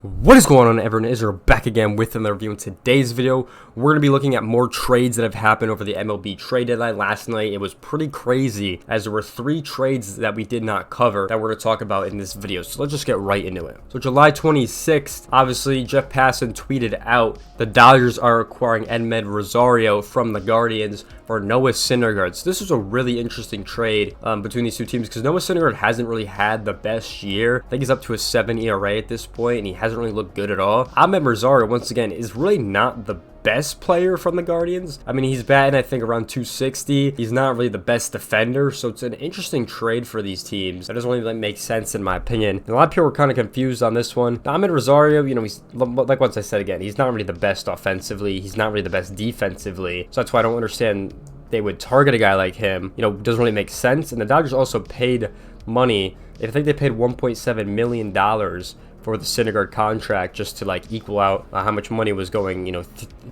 What is going on, everyone? Israel back again with another review. In today's video, we're going to be looking at more trades that have happened over the MLB trade deadline. Last night, it was pretty crazy as there were 3 trades that we did not cover that we're going to talk about in this video. So let's just get right into it. So July 26th, obviously, Jeff Passan tweeted out the Dodgers are acquiring Edmed Rosario from the Guardians for Noah Syndergaard. So this was a really interesting trade between these two teams because Noah Syndergaard hasn't really had the best year. I think he's up to a 7 ERA at this point, and he hasn't really looked good at all. Edmed Rosario, once again, is really not the best player from the Guardians. I mean, he's batting, I think, around 260. He's not really the best defender, so it's an interesting trade for these teams. That doesn't really make sense in my opinion. And a lot of people were kind of confused on this one. Edmed Rosario, you know, he's, like once I said again, he's not really the best offensively. He's not really the best defensively. So that's why I don't understand they would target a guy like him. You know, doesn't really make sense. And the Dodgers also paid money. I think they paid $1.7 million for the Syndergaard contract just to like equal out how much money was going, you know,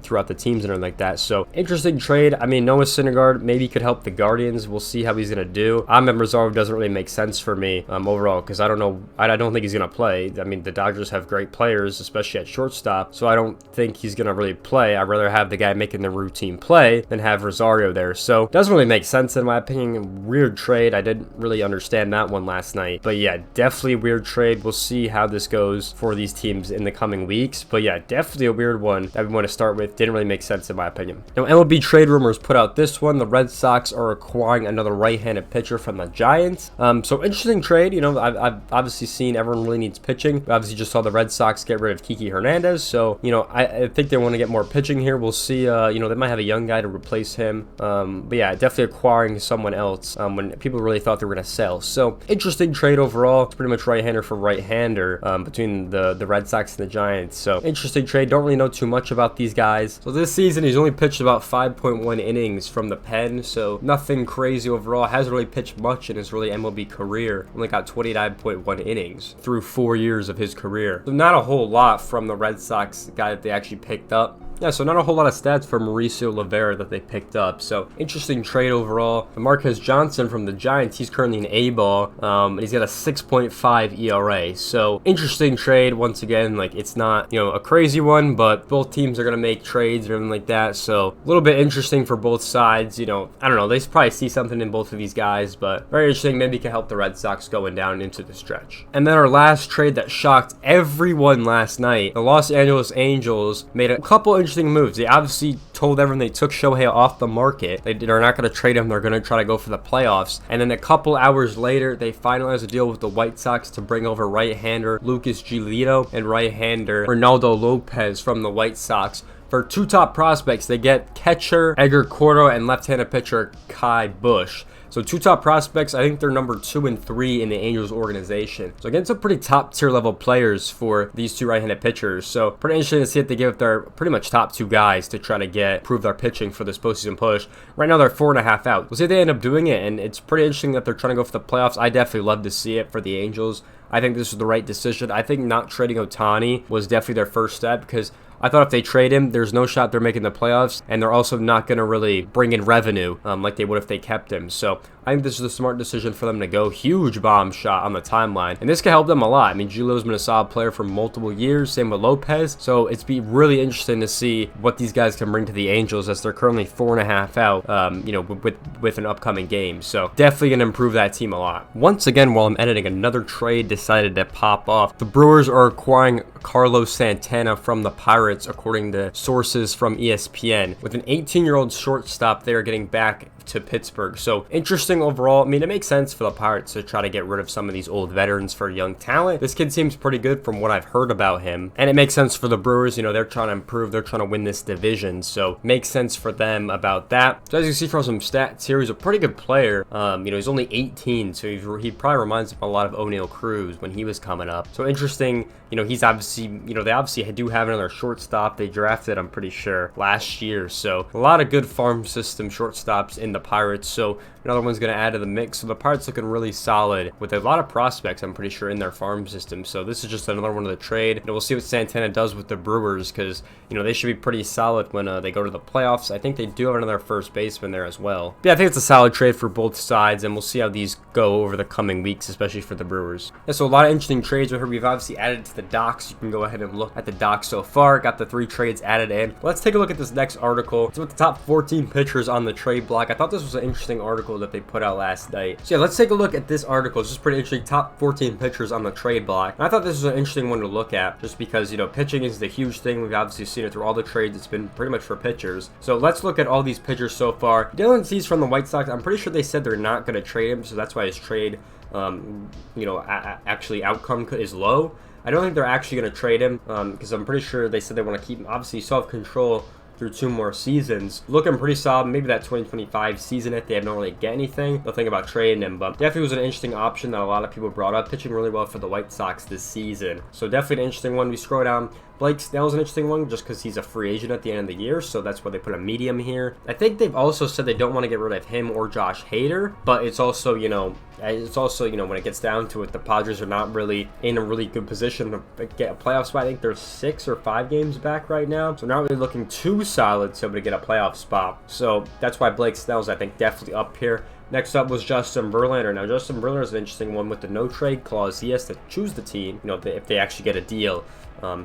throughout the teams and everything like that. So interesting trade. I mean, Noah Syndergaard maybe could help the Guardians. We'll see how he's gonna do. Edmed Rosario doesn't really make sense for me overall because I don't know. I don't think he's gonna play. I mean, the Dodgers have great players, especially at shortstop. So I don't think he's gonna really play. I'd rather have the guy making the routine play than have Rosario there. So doesn't really make sense in my opinion. Weird trade. I didn't really understand that one last night. But yeah, definitely a weird trade. We'll see how this goes for these teams in the coming weeks. But yeah, definitely a weird one that we want to start with. Didn't really make sense in my opinion. Now, MLB Trade Rumors put out this one. The Red Sox are acquiring another right-handed pitcher from the Giants. So interesting trade. You know, I've obviously seen everyone really needs pitching. We obviously just saw the Red Sox get rid of Kiki Hernandez. So, you know, I think they want to get more pitching here. We'll see. You know, they might have a young guy to replace him. But yeah, definitely acquiring someone else when people really thought they were going to sell. So interesting trade overall. It's pretty much right-hander for right-hander between the Red Sox and the Giants. So interesting trade. Don't really know too much about these guys. So this season he's only pitched about 5.1 innings from the pen, so nothing crazy overall. Hasn't really pitched much in his really MLB career. Only got 29.1 innings through 4 years of his career. So not a whole lot from the Red Sox guy that they actually picked up. Yeah, so not a whole lot of stats for Mauricio Rivera that they picked up. So interesting trade overall. Marquez Johnson from the Giants, he's currently an A-ball, and he's got a 6.5 ERA. So interesting trade. Once again, like it's not, you know, a crazy one, but both teams are gonna make trades or anything like that. So a little bit interesting for both sides. You know, I don't know. They probably see something in both of these guys, but very interesting. Maybe can help the Red Sox going down into the stretch. And then our last trade that shocked everyone last night, the Los Angeles Angels made a couple interesting moves. They obviously told everyone they took Shohei off the market. They're not going to trade him. They're going to try to go for the playoffs. And then a couple hours later, they finalized a deal with the White Sox to bring over right-hander Lucas Giolito and right-hander Ronaldo Lopez from the White Sox. For 2 top prospects, they get catcher Edgar Cordero and left-handed pitcher Kai Bush. So 2 top prospects. I think they're number 2 and 3 in the Angels organization. So again, some pretty top tier level players for these 2 right-handed pitchers. So pretty interesting to see if they give up their pretty much top 2 guys to try to prove their pitching for this postseason push. Right now they're 4.5 out. We'll see if they end up doing it, and it's pretty interesting that they're trying to go for the playoffs. I definitely love to see it for the Angels. I think this was the right decision. I think not trading Ohtani was definitely their first step because I thought if they trade him, there's no shot they're making the playoffs, and they're also not going to really bring in revenue like they would if they kept him. So I think this is a smart decision for them to go. Huge bomb shot on the timeline, and this can help them a lot. I mean, Giolito's been a solid player for multiple years, same with Lopez. So it's be really interesting to see what these guys can bring to the Angels as they're currently 4.5 out, you know, with an upcoming game. So definitely going to improve that team a lot. Once again, while I'm editing, another trade decided to pop off. The Brewers are acquiring Carlos Santana from the Pirates, according to sources from ESPN. With an 18-year-old shortstop, they are getting back to Pittsburgh. So interesting overall. I mean, it makes sense for the Pirates to try to get rid of some of these old veterans for young talent. This kid seems pretty good from what I've heard about him. And it makes sense for the Brewers. You know, they're trying to improve. They're trying to win this division. So makes sense for them about that. So as you see from some stats here, he's a pretty good player. You know, he's only 18. So he probably reminds me a lot of O'Neal Cruz when he was coming up. So interesting. You know, he's obviously, you know, they obviously do have another shortstop. They drafted, I'm pretty sure, last year. So a lot of good farm system shortstops in the the Pirates, so another one's going to add to the mix. So the Pirates looking really solid with a lot of prospects, I'm pretty sure, in their farm system. So this is just another one of the trade. And we'll see what Santana does with the Brewers, because, you know, they should be pretty solid when they go to the playoffs. I think they do have another first baseman there as well. But yeah, I think it's a solid trade for both sides, and we'll see how these go over the coming weeks, especially for the Brewers. Yeah, so a lot of interesting trades right here. We've obviously added to the docs. You can go ahead and look at the docs so far. Got the 3 trades added in. Let's take a look at this next article. It's with the top 14 pitchers on the trade block. I thought this was an interesting article that they put out last night. So yeah, let's take a look at this article. It's just pretty interesting. Top 14 pitchers on the trade block. And I thought this was an interesting one to look at, just because, you know, pitching is the huge thing. We've obviously seen it through all the trades. It's been pretty much for pitchers. So let's look at all these pitchers so far. Dylan Cease from the White Sox. I'm pretty sure they said they're not going to trade him, so that's why his trade, you know, actually outcome is low. I don't think they're actually going to trade him, because I'm pretty sure they said they want to keep him. Obviously, you still have control through 2 more seasons. Looking pretty solid. Maybe that 2025 season, if they don't really get anything, they'll think about trading him. But definitely was an interesting option that a lot of people brought up. Pitching really well for the White Sox this season. So definitely an interesting one. We scroll down. Blake Snell's an interesting one just because he's a free agent at the end of the year, so that's why they put a medium here. I think they've also said they don't want to get rid of him or Josh Hader, but it's also, you know, when it gets down to it, the Padres are not really in a really good position to get a playoff spot. I think they're 6 or 5 games back right now, so not really looking too solid to be able to get a playoff spot. So that's why Blake Snell's, I think, definitely up here. Next up was Justin Verlander. Now, Justin Verlander is an interesting one with the no trade clause. He has to choose the team, you know, if they actually get a deal.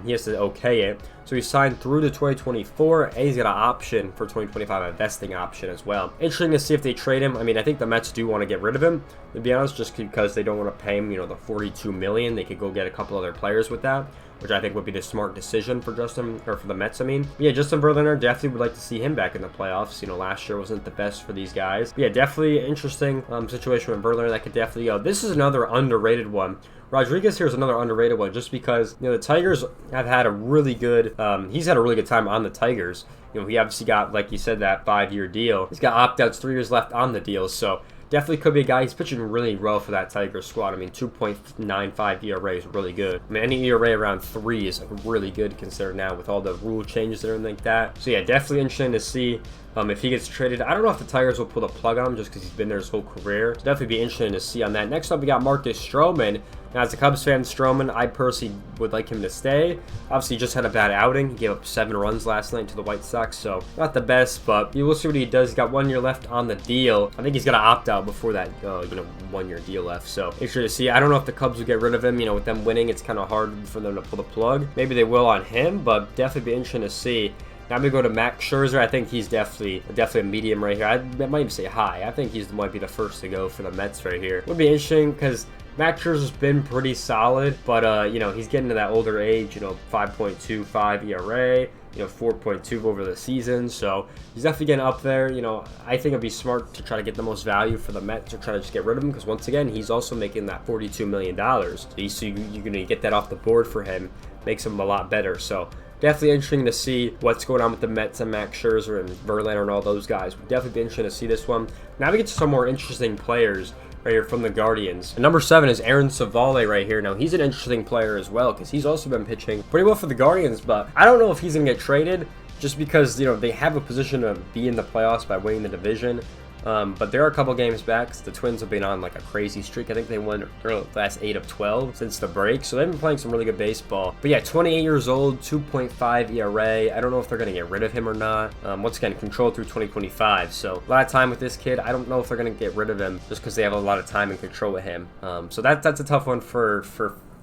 He has to okay it. So he signed through to 2024, and he's got an option for 2025, a vesting option as well. Interesting to see if they trade him. I mean, I think the Mets do want to get rid of him, to be honest, just because they don't want to pay him, you know, the $42 million. They could go get a couple other players with that, which I think would be the smart decision for for the Mets, I mean. But yeah, Justin Verlander, definitely would like to see him back in the playoffs. You know, last year wasn't the best for these guys. But yeah, definitely interesting situation with Verlander that could definitely go. This is another underrated one. Rodriguez here is another underrated one, just because, you know, the Tigers have had a really good, he's had a really good time on the Tigers. You know, he obviously got, like you said, that 5-year deal. He's got opt-outs, 3 years left on the deal, so definitely could be a guy. He's pitching really well for that Tigers squad. I mean, 2.95 ERA is really good. I mean, any ERA around 3 is like really good considered now with all the rule changes and everything like that. So yeah, definitely interesting to see if he gets traded. I don't know if the Tigers will pull the plug on him just because he's been there his whole career. So definitely be interesting to see on that. Next up, we got Marcus Stroman. Now, as a Cubs fan, Stroman, I personally would like him to stay. Obviously, he just had a bad outing. He gave up 7 runs last night to the White Sox, so not the best, but you will see what he does. He's got 1 year left on the deal. I think he's got to opt out before that, you know, 1-year deal left, so interesting to see. I don't know if the Cubs will get rid of him. You know, with them winning, it's kind of hard for them to pull the plug. Maybe they will on him, but definitely be interesting to see. Now I'm going to go to Max Scherzer. I think he's definitely a medium right here. I might even say high. I think he might be the first to go for the Mets right here. Would be interesting because Max Scherzer's been pretty solid, but, you know, he's getting to that older age, you know, 5.25 ERA, you know, 4.2 over the season, so he's definitely getting up there. You know, I think it'd be smart to try to get the most value for the Mets to try to just get rid of him, because once again, he's also making that $42 million. So you're going to get that off the board for him, makes him a lot better, so definitely interesting to see what's going on with the Mets and Max Scherzer and Verlander and all those guys. Would definitely be interesting to see this one. Now we get to some more interesting players right here from the Guardians. And number 7 is Aaron Savale right here. Now, he's an interesting player as well because he's also been pitching pretty well for the Guardians, but I don't know if he's going to get traded just because, you know, they have a position to be in the playoffs by winning the division. But there are a couple games back. The Twins have been on like a crazy streak. I think they won the last 8 of 12 since the break. So they've been playing some really good baseball. But yeah, 28 years old, 2.5 ERA. I don't know if they're going to get rid of him or not. Once again, controlled through 2025. So a lot of time with this kid. I don't know if they're going to get rid of him just because they have a lot of time and control with him. So that's a tough one for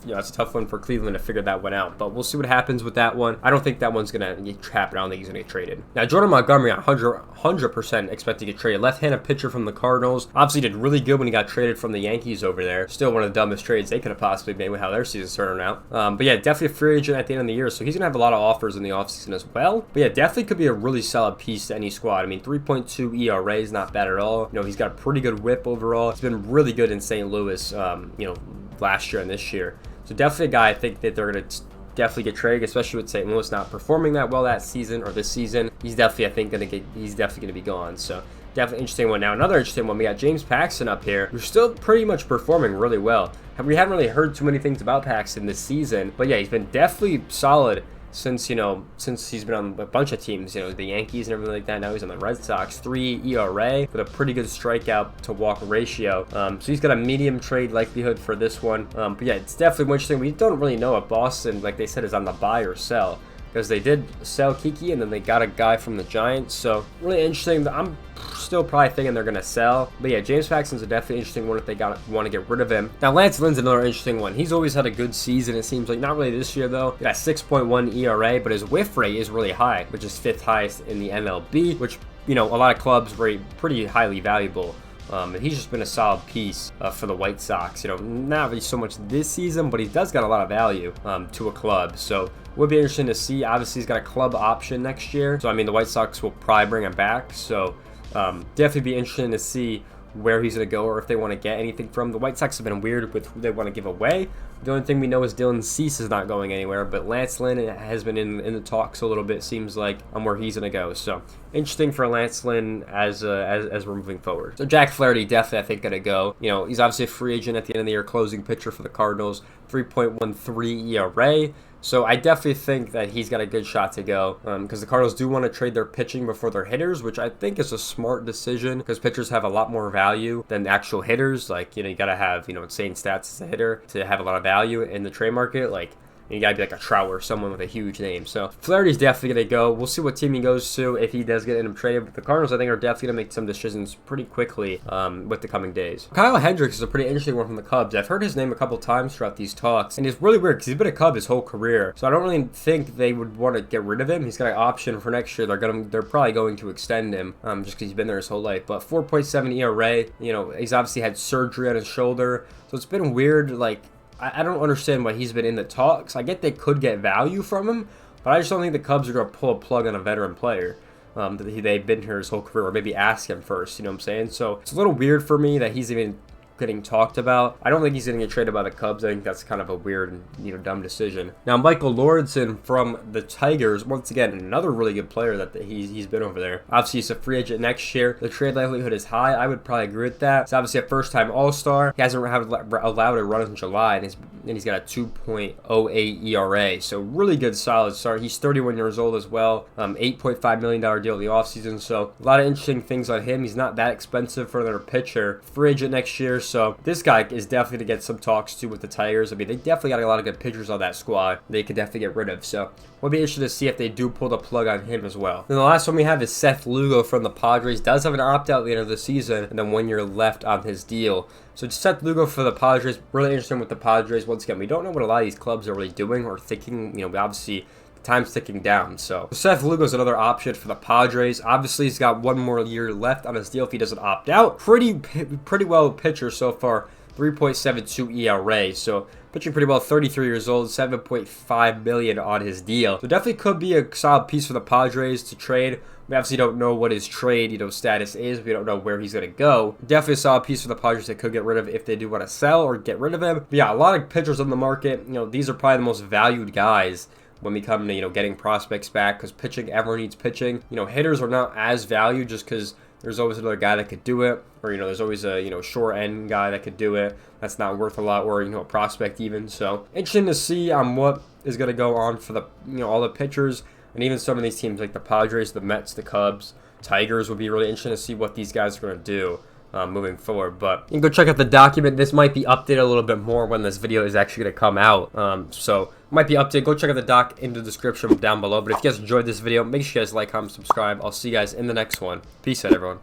you know, it's a tough one for Cleveland to figure that one out, but we'll see what happens with that one. I don't think that one's going to get trapped. I don't think he's going to get traded. Now, Jordan Montgomery, 100% expect to get traded. Left-handed pitcher from the Cardinals. Obviously did really good when he got traded from the Yankees over there. Still one of the dumbest trades they could have possibly made with how their season's turning out. But yeah, definitely a free agent at the end of the year, so he's going to have a lot of offers in the offseason as well. But yeah, definitely could be a really solid piece to any squad. I mean, 3.2 ERA is not bad at all. You know, he's got a pretty good whip overall. He's been really good in St. Louis, you know, last year and this year. So definitely a guy I think that they're going to definitely get traded, especially with St. Louis not performing that well that season or this season. He's definitely, I think, he's definitely going to be gone. So definitely interesting one. Now another interesting one, we got James Paxton up here, who's still pretty much performing really well. We haven't really heard too many things about Paxton this season, but yeah, he's been definitely solid since he's been on a bunch of teams, the Yankees and everything like that. Now he's on the Red Sox. 3 ERA with a pretty good strikeout to walk ratio. So he's got a medium trade likelihood for this one. But yeah, it's definitely more interesting. We don't really know if Boston, like they said, is on the buy or sell, because they did sell Kiki and then they got a guy from the Giants. So really interesting. I'm still probably thinking they're going to sell. But yeah, James Paxton's a definitely interesting one if they want to get rid of him. Now, Lance Lynn's another interesting one. He's always had a good season, it seems like. Not really this year, though. He got 6.1 ERA, but his whiff rate is really high, which is 5th highest in the MLB, which, a lot of clubs rate pretty highly valuable. And he's just been a solid piece for the White Sox. Not really so much this season, but he does got a lot of value to a club. So would be interesting to see. Obviously, he's got a club option next year. So, I mean, the White Sox will probably bring him back. So definitely be interesting to see where he's going to go or if they want to get anything from him. The White Sox have been weird with who they want to give away. The only thing we know is Dylan Cease is not going anywhere, but Lance Lynn has been in the talks a little bit, seems like, on where he's going to go. So interesting for Lance Lynn as we're moving forward. So Jack Flaherty definitely, I think, going to go. He's obviously a free agent at the end of the year, closing pitcher for the Cardinals, 3.13 ERA. So I definitely think that he's got a good shot to go because the Cardinals do want to trade their pitching before their hitters, which I think is a smart decision because pitchers have a lot more value than actual hitters. Like, you got to have, insane stats as a hitter to have a lot of value in the trade market. Like, you gotta be like a Trout or someone with a huge name. So Flaherty's definitely gonna go. We'll see what team he goes to if he does get him traded. But the Cardinals, I think, are definitely gonna make some decisions pretty quickly with the coming days. Kyle Hendricks is a pretty interesting one from the Cubs. I've heard his name a couple times throughout these talks, and it's really weird because he's been a Cub his whole career. So I don't really think they would want to get rid of him. He's got an option for next year. They're probably going to extend him just because he's been there his whole life. But 4.7 ERA. He's obviously had surgery on his shoulder, so it's been weird. Like, I don't understand why he's been in the talks. I get they could get value from him, but I just don't think the Cubs are going to pull a plug on a veteran player. They've been here his whole career, or maybe ask him first, you know what I'm saying? So it's a little weird for me that he's even getting talked about. I don't think he's going to get traded by the Cubs. I think that's kind of a weird and dumb decision. Now, Michael Lorenzen from the Tigers, once again, another really good player that he's been over there. Obviously, he's a free agent next year. The trade likelihood is high. I would probably agree with that. He's obviously a first-time All-Star. He hasn't allowed a run in July, and he's got a 2.08 ERA. So really good, solid start. He's 31 years old as well. $8.5 million deal in the offseason. So a lot of interesting things on him. He's not that expensive for another pitcher. Free agent next year. So this guy is definitely to get some talks to with the Tigers. I mean, they definitely got a lot of good pitchers on that squad they could definitely get rid of. So we'll be interested to see if they do pull the plug on him as well. Then the last one we have is Seth Lugo from the Padres. Does have an opt-out at the end of the season and then 1 year left on his deal. So Seth Lugo for the Padres, really interesting with the Padres. Once again, we don't know what a lot of these clubs are really doing or thinking. Obviously, time's ticking down. So Seth Lugo is another option for the Padres. Obviously, he's got 1 more year left on his deal if he doesn't opt out. Pretty well pitcher so far. 3.72 ERA. So pitching pretty well. 33 years old. 7.5 million on his deal. So definitely could be a solid piece for the Padres to trade. We obviously don't know what his trade, status is. We don't know where he's going to go. Definitely a solid piece for the Padres they could get rid of if they do want to sell or get rid of him. But yeah, a lot of pitchers on the market. These are probably the most valued guys when we come to, getting prospects back, because pitching, everyone needs pitching. Hitters are not as valued just because there's always another guy that could do it, or, there's always a, short end guy that could do it. That's not worth a lot, or, a prospect even. So interesting to see what is going to go on for the, all the pitchers, and even some of these teams like the Padres, the Mets, the Cubs, Tigers would be really interesting to see what these guys are going to do moving forward. But you can go check out the document. This might be updated a little bit more when this video is actually going to come out. So might be updated. Go check out the doc in the description down below. But if you guys enjoyed this video, make sure you guys like, comment, subscribe. I'll see you guys in the next one. Peace out, everyone.